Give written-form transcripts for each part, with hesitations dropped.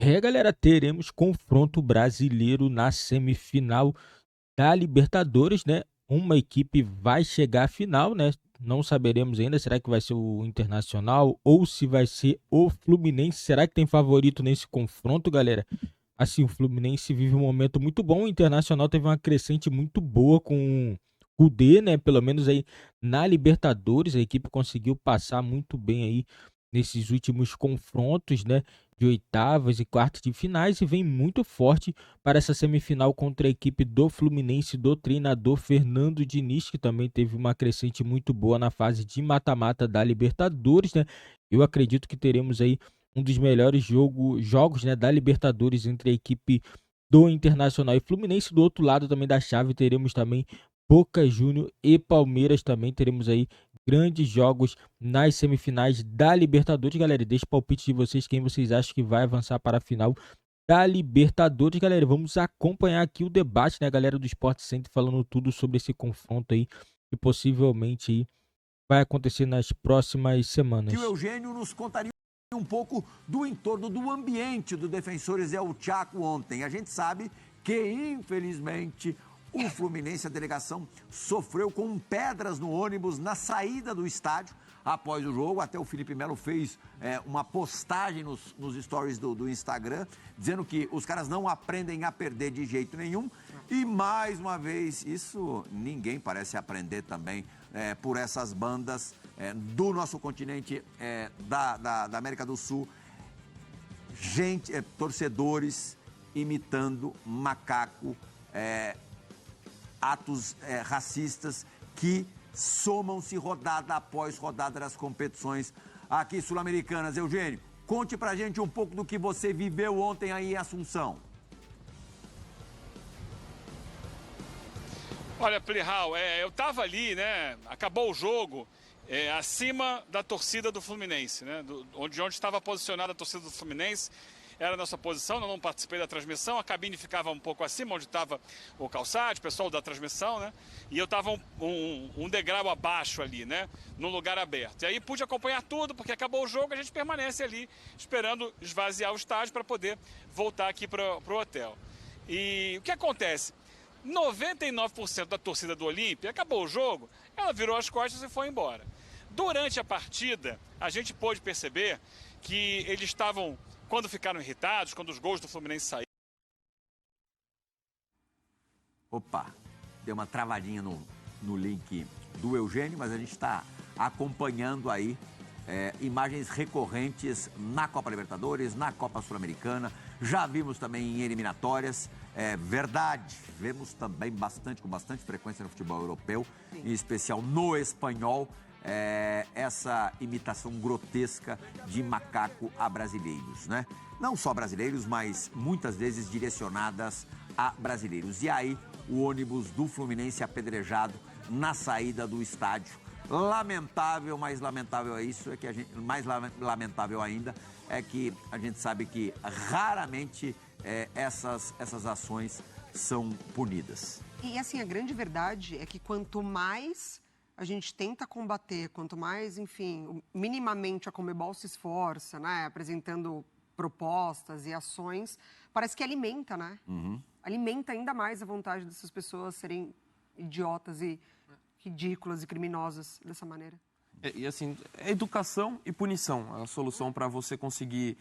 É, galera, teremos confronto brasileiro na semifinal da Libertadores, né? Uma equipe vai chegar à final, né? Não saberemos ainda, será que vai ser o Internacional ou se vai ser o Fluminense? Será que tem favorito nesse confronto, galera? Assim, o Fluminense vive um momento muito bom, o Internacional teve uma crescente muito boa com o D, né? Pelo menos aí na Libertadores, a equipe conseguiu passar muito bem aí nesses últimos confrontos, né? De oitavas e quartas de finais e vem muito forte para essa semifinal contra a equipe do Fluminense do treinador Fernando Diniz, que também teve uma crescente muito boa na fase de mata-mata da Libertadores, né? Eu acredito que teremos aí um dos melhores jogos, né, da Libertadores entre a equipe do Internacional e Fluminense. Do outro lado também da chave teremos também Boca Juniors e Palmeiras, também teremos aí grandes jogos nas semifinais da Libertadores. Galera, deixa o palpite de vocês, quem vocês acham que vai avançar para a final da Libertadores. Galera, vamos acompanhar aqui o debate, né, galera do Sport Center, falando tudo sobre esse confronto aí, que possivelmente aí vai acontecer nas próximas semanas. Que o Eugênio nos contaria um pouco do entorno, do ambiente do Defensores El Chaco ontem. A gente sabe que, infelizmente, o Fluminense, a delegação, sofreu com pedras no ônibus na saída do estádio após o jogo. Até o Felipe Melo fez uma postagem nos stories do Instagram, dizendo que os caras não aprendem a perder de jeito nenhum. E, mais uma vez, isso ninguém parece aprender também por essas bandas do nosso continente, da América do Sul. Gente, torcedores imitando macaco, atos racistas que somam-se rodada após rodada das competições aqui sul-americanas. Eugênio, conte pra gente um pouco do que você viveu ontem aí em Assunção. Olha, Plihal, eu tava ali, né? Acabou o jogo acima da torcida do Fluminense, né? Onde estava posicionada a torcida do Fluminense. Era a nossa posição, eu não participei da transmissão, a cabine ficava um pouco acima, onde estava o Calçade, o pessoal da transmissão, né? E eu estava um degrau abaixo ali, né? Num lugar aberto. E aí pude acompanhar tudo, porque acabou o jogo, a gente permanece ali, esperando esvaziar o estádio para poder voltar aqui para o hotel. E o que acontece? 99% da torcida do Olímpia, acabou o jogo, ela virou as costas e foi embora. Durante a partida, a gente pôde perceber que eles estavam, quando ficaram irritados, quando os gols do Fluminense saíram. Opa, deu uma travadinha no link do Eugênio, mas a gente está acompanhando aí imagens recorrentes na Copa Libertadores, na Copa Sul-Americana. Já vimos também em eliminatórias. Verdade, vemos também com bastante frequência no futebol europeu, sim, em especial no espanhol, essa imitação grotesca de macaco a brasileiros, né? Não só brasileiros, mas muitas vezes direcionadas a brasileiros. E aí, o ônibus do Fluminense apedrejado na saída do estádio. Lamentável, mais lamentável é isso, mais lamentável ainda é que a gente sabe que raramente essas ações são punidas. E assim, a grande verdade é que quanto mais a gente tenta combater, quanto mais, enfim, minimamente a Conmebol se esforça, né, apresentando propostas e ações, parece que alimenta, né? Uhum. Alimenta ainda mais a vontade dessas pessoas serem idiotas e ridículas e criminosas dessa maneira. E assim, educação e punição, a solução para você conseguir...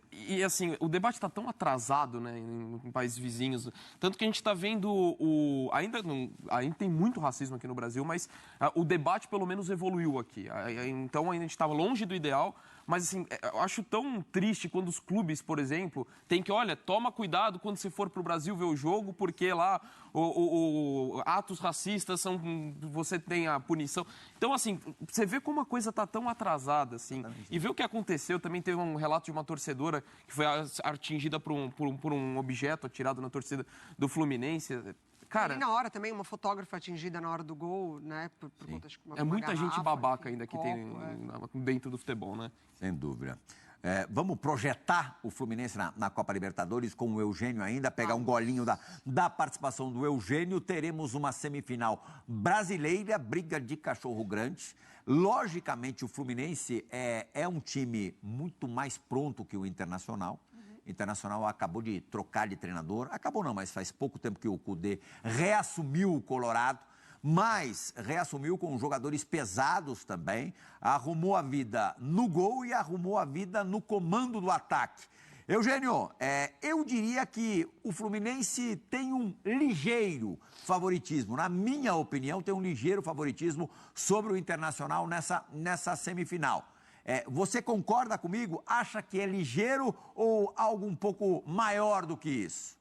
E assim, o debate está tão atrasado, né, em países vizinhos, tanto que a gente está vendo ainda tem muito racismo aqui no Brasil, mas o debate pelo menos evoluiu aqui. Então a gente estava longe do ideal, mas assim, eu acho tão triste quando os clubes, por exemplo, tem que, olha, toma cuidado quando você for para o Brasil ver o jogo, porque lá atos racistas você tem a punição. Então, assim, você vê como a coisa está tão atrasada, assim, e vê o que aconteceu. Também teve um relato de uma torcedora que foi atingida por um objeto atirado na torcida do Fluminense. Cara, e na hora também, uma fotógrafa atingida na hora do gol, né? Por conta de muita gente babaca ainda que tem dentro do futebol, né? Sem dúvida. Vamos projetar o Fluminense na Copa Libertadores com o Eugênio ainda, pegar um golinho da participação do Eugênio. Teremos uma semifinal brasileira, briga de cachorro grande. Logicamente, o Fluminense é um time muito mais pronto que o Internacional. Internacional acabou de trocar de treinador. Acabou não, mas faz pouco tempo que o Kudê reassumiu o Colorado, mas reassumiu com jogadores pesados também, arrumou a vida no gol e arrumou a vida no comando do ataque. Eugênio, eu diria que o Fluminense tem um ligeiro favoritismo, na minha opinião, tem um ligeiro favoritismo sobre o Internacional nessa semifinal. Você concorda comigo? Acha que é ligeiro ou algo um pouco maior do que isso?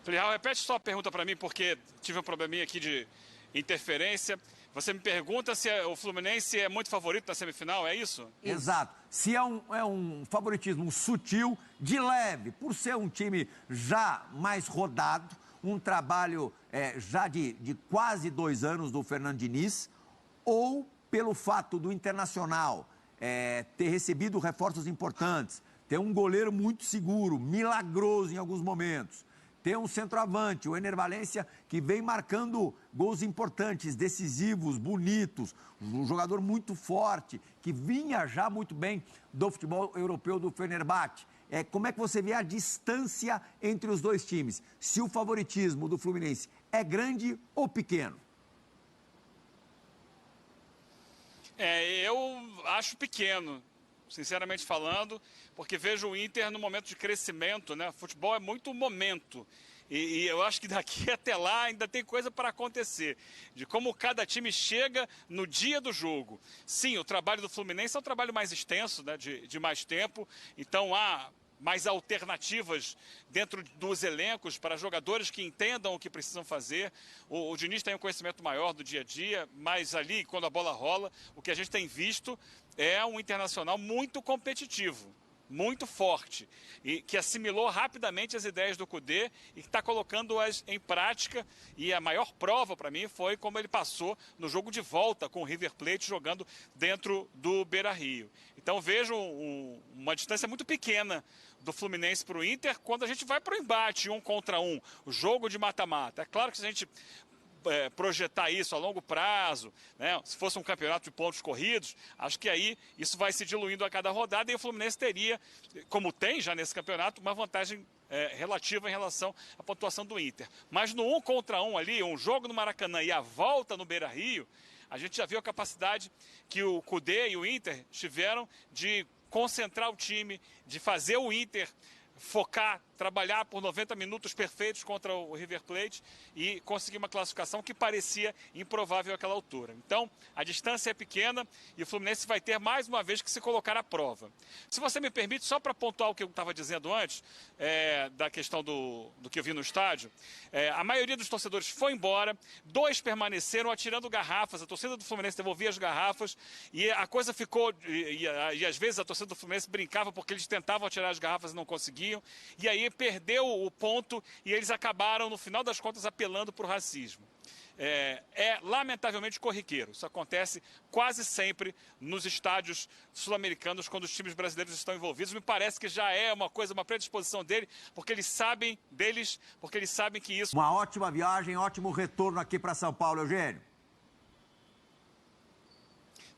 Plihal, repete só a pergunta para mim, porque tive um probleminha aqui de interferência. Você me pergunta se o Fluminense é muito favorito na semifinal, é isso? Exato. Se é um favoritismo sutil, de leve, por ser um time já mais rodado, um trabalho já de quase 2 anos do Fernando Diniz, ou pelo fato do Internacional ter recebido reforços importantes, ter um goleiro muito seguro, milagroso em alguns momentos, ter um centroavante, o Ener Valencia, que vem marcando gols importantes, decisivos, bonitos, um jogador muito forte, que vinha já muito bem do futebol europeu do Fenerbahçe. Como é que você vê a distância entre os dois times? Se o favoritismo do Fluminense é grande ou pequeno? Eu acho pequeno, sinceramente falando, porque vejo o Inter no momento de crescimento, né? Futebol é muito momento. E eu acho que daqui até lá ainda tem coisa para acontecer, de como cada time chega no dia do jogo. Sim, o trabalho do Fluminense é um trabalho mais extenso, né? De mais tempo, então há mais alternativas dentro dos elencos para jogadores que entendam o que precisam fazer. O Diniz tem um conhecimento maior do dia a dia, mas ali, quando a bola rola, o que a gente tem visto é um Internacional muito competitivo, muito forte, e que assimilou rapidamente as ideias do Kudê e que está colocando-as em prática. E a maior prova para mim foi como ele passou no jogo de volta com o River Plate jogando dentro do Beira-Rio. Então vejo uma distância muito pequena do Fluminense para o Inter quando a gente vai para o embate 1 contra 1, o jogo de mata-mata. É claro que se a gente projetar isso a longo prazo, né? Se fosse um campeonato de pontos corridos, acho que aí isso vai se diluindo a cada rodada e o Fluminense teria, como tem já nesse campeonato, uma vantagem relativa em relação à pontuação do Inter. Mas no 1 contra 1 ali, um jogo no Maracanã e a volta no Beira-Rio, a gente já viu a capacidade que o Kudê e o Inter tiveram de concentrar o time, de fazer o Inter focar, trabalhar por 90 minutos perfeitos contra o River Plate e conseguir uma classificação que parecia improvável àquela altura. Então, a distância é pequena e o Fluminense vai ter mais uma vez que se colocar à prova. Se você me permite, só para pontuar o que eu estava dizendo antes, da questão do que eu vi no estádio, a maioria dos torcedores foi embora, 2 permaneceram atirando garrafas, a torcida do Fluminense devolvia as garrafas e a coisa ficou, e às vezes a torcida do Fluminense brincava porque eles tentavam atirar as garrafas e não conseguiam, e aí perdeu o ponto e eles acabaram, no final das contas, apelando para o racismo. Lamentavelmente corriqueiro. Isso acontece quase sempre nos estádios sul-americanos quando os times brasileiros estão envolvidos. Me parece que já é uma predisposição porque eles sabem que isso... Uma ótima viagem, ótimo retorno aqui para São Paulo, Eugênio.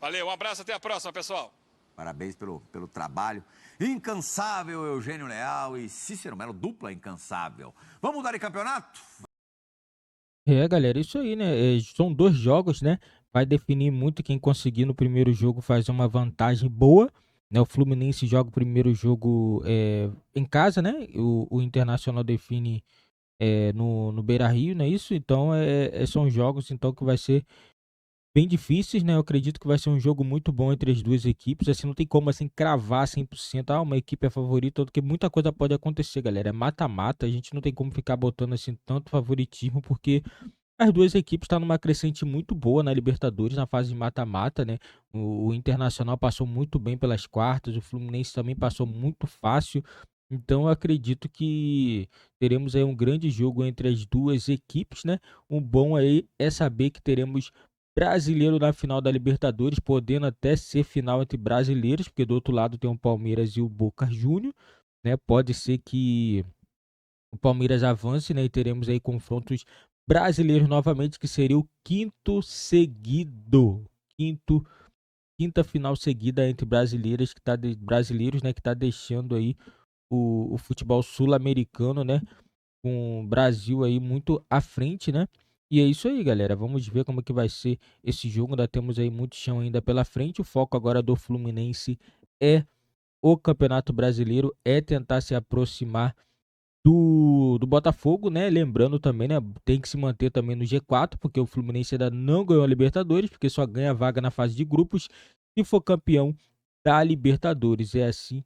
Valeu, um abraço, até a próxima, pessoal. Parabéns pelo trabalho. Incansável, Eugênio Leal e Cícero Melo, dupla incansável. Vamos mudar de campeonato? Galera, isso aí, né? São 2 jogos, né? Vai definir muito quem conseguir no primeiro jogo fazer uma vantagem boa, né? O Fluminense joga o primeiro jogo em casa, né? O Internacional define no Beira-Rio, não é isso? Então, são jogos então, que vai ser bem difíceis, né? Eu acredito que vai ser um jogo muito bom entre as duas equipes. Assim, não tem como assim cravar 100%, uma equipe é favorita, porque muita coisa pode acontecer, galera. É mata-mata, a gente não tem como ficar botando assim tanto favoritismo, porque as duas equipes estão numa crescente muito boa na Libertadores, na fase de mata-mata, né? O Internacional passou muito bem pelas quartas, o Fluminense também passou muito fácil. Então eu acredito que teremos aí um grande jogo entre as duas equipes, né? O bom aí é saber que teremos brasileiro na final da Libertadores, podendo até ser final entre brasileiros, porque do outro lado tem o Palmeiras e o Boca Juniors, né? Pode ser que o Palmeiras avance, né? E teremos aí confrontos brasileiros novamente, que seria o quinto seguido. Quinto quinta final seguida entre brasileiros, né, que tá deixando aí o futebol sul-americano, né, com o Brasil aí muito à frente, né? E é isso aí, galera. Vamos ver como que vai ser esse jogo. Ainda temos aí muito chão ainda pela frente. O foco agora do Fluminense é o Campeonato Brasileiro, é tentar se aproximar do Botafogo, né? Lembrando também, né? Tem que se manter também no G4, porque o Fluminense ainda não ganhou a Libertadores, porque só ganha vaga na fase de grupos se for campeão da Libertadores. É assim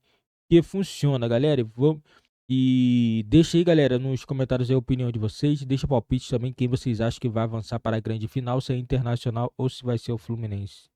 que funciona, galera. E deixa aí, galera, nos comentários a opinião de vocês. Deixa palpite também quem vocês acham que vai avançar para a grande final, se é Internacional ou se vai ser o Fluminense.